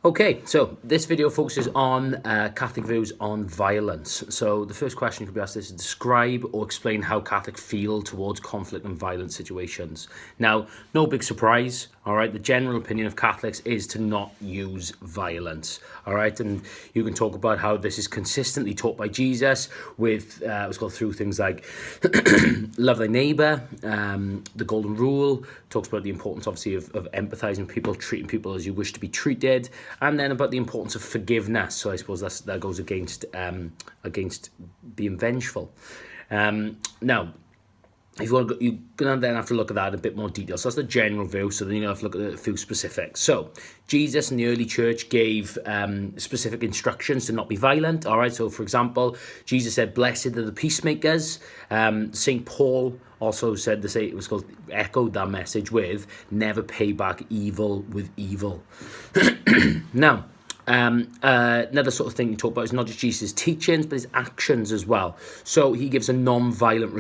Okay, so this video focuses on Catholic views on violence. So the first question you could be asked is describe or explain how Catholics feel towards conflict and violent situations. Now, no big surprise, all right? The general opinion of Catholics is to not use violence, all right? And you can talk about how this is consistently taught by Jesus with, let's go through things like love thy neighbour, the golden rule, talks about the importance, obviously, of empathizing with people, treating people as you wish to be treated, and then about the importance of forgiveness. So I suppose that goes against being vengeful. Now, if you want to, you're going to then have to look at that in a bit more detail. So that's the general view. So then you're going to have to look at a few specifics. So Jesus and the early church gave specific instructions to not be violent. All right. So for example, Jesus said, "Blessed are the peacemakers." Saint Paul also said the same. It was called echoed that message with "Never pay back evil with evil." Now, another sort of thing you talk about is not just Jesus' teachings, but his actions as well. So he gives a non-violent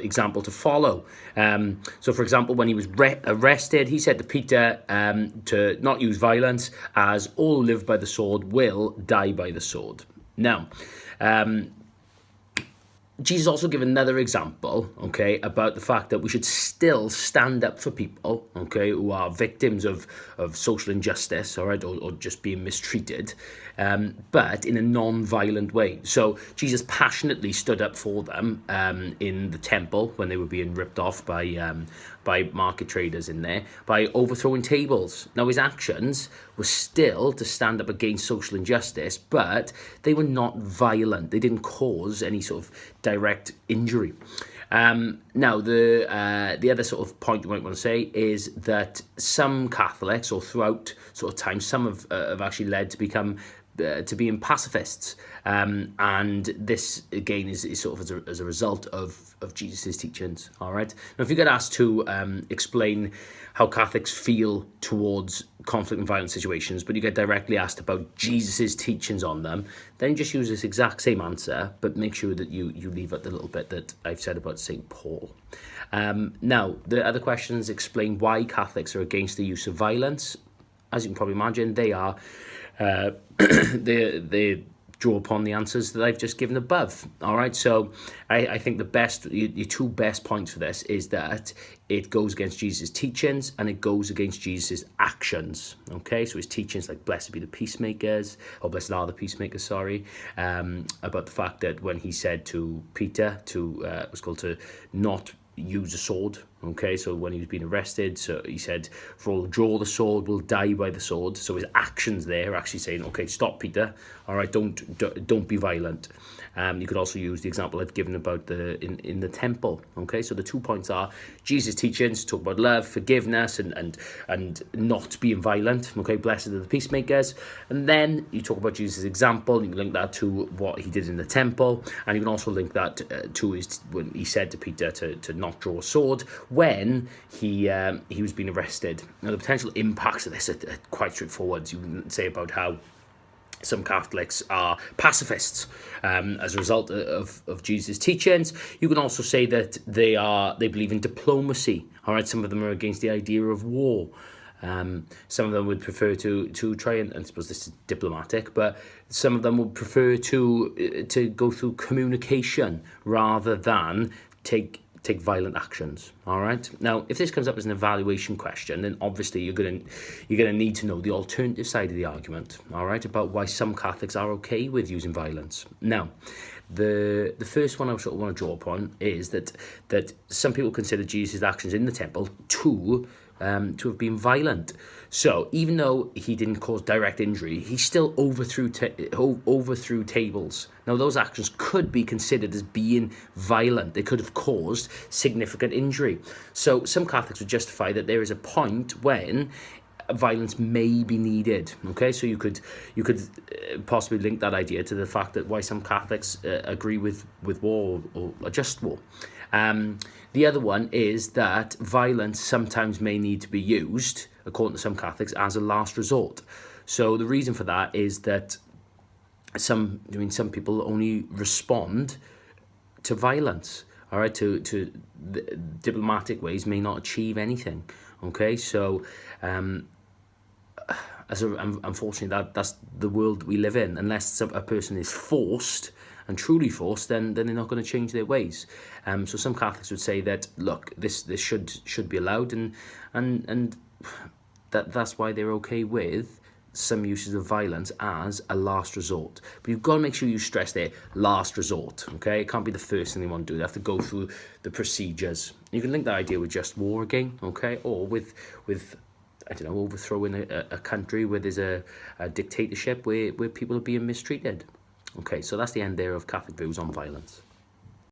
example to follow. So, for example, when he was arrested, he said to Peter to not use violence, as all who live by the sword will die by the sword. Now, Jesus also gave another example, okay, about the fact that we should still stand up for people, okay, who are victims of social injustice, all right, or just being mistreated, but in a non-violent way. So Jesus passionately stood up for them in the temple when they were being ripped off by market traders in there, by overthrowing tables. Now, his actions were still to stand up against social injustice, but they were not violent. They didn't cause any sort of direct injury. Now, the other sort of point you might want to say is that some Catholics, or throughout sort of time, some have actually led to become to being pacifists, and this again is sort of as a result of Jesus' teachings. All right. Now, if you get asked to explain how Catholics feel towards conflict and violent situations, but you get directly asked about Jesus' teachings on them, then just use this exact same answer, but make sure that you leave out the little bit that I've said about St. Paul. Now, the other questions explain why Catholics are against the use of violence. As you can probably imagine, they are they draw upon the answers that I've just given above. All right, so I think your two best points for this is that it goes against Jesus' teachings and it goes against Jesus' actions. Okay, so his teachings like "Blessed be the peacemakers," or "Blessed are the peacemakers," sorry, about the fact that when he said to Peter to not use a sword. Okay, so when he was being arrested, so he said, "For all who draw the sword will die by the sword." So his actions there are actually saying, "Okay, stop, Peter. All right, don't be violent." You could also use the example I've given about in the temple. Okay, so the 2 points are Jesus' teachings talk about love, forgiveness, and not being violent. Okay, blessed are the peacemakers. And then you talk about Jesus' example. You can link that to what he did in the temple, and you can also link that to when he said to Peter to not draw a sword when he was being arrested. Now, the potential impacts of this are quite straightforward. You can say about how some Catholics are pacifists as a result of Jesus' teachings. You can also say that they believe in diplomacy. All right, some of them are against the idea of war. Some of them would prefer to try and I suppose this is diplomatic, but some of them would prefer to go through communication rather than take violent actions. All right. Now, if this comes up as an evaluation question, then obviously you're gonna need to know the alternative side of the argument. All right, about why some Catholics are okay with using violence. Now, the first one I sort of want to draw upon is that some people consider Jesus' actions in the temple to have been violent. So even though he didn't cause direct injury, he still overthrew tables. Now, those actions could be considered as being violent. They could have caused significant injury. So some Catholics would justify that there is a point when violence may be needed. Okay, so you could possibly link that idea to the fact that why some Catholics agree with war or a just war. The other one is that violence sometimes may need to be used, according to some Catholics, as a last resort. So the reason for that is that some people only respond to violence. All right, to diplomatic ways may not achieve anything. Okay, so unfortunately, that's the world we live in. Unless a person is forced and truly forced, then they're not going to change their ways. So some Catholics would say that, look, this should be allowed, and that's why they're okay with some uses of violence as a last resort. But you've got to make sure you stress there, last resort, okay? It can't be the first thing they want to do. They have to go through the procedures. You can link that idea with just war again, okay? Or with I don't know, overthrowing a country where there's a dictatorship where people are being mistreated. Okay, so that's the end there of Catholic views on violence.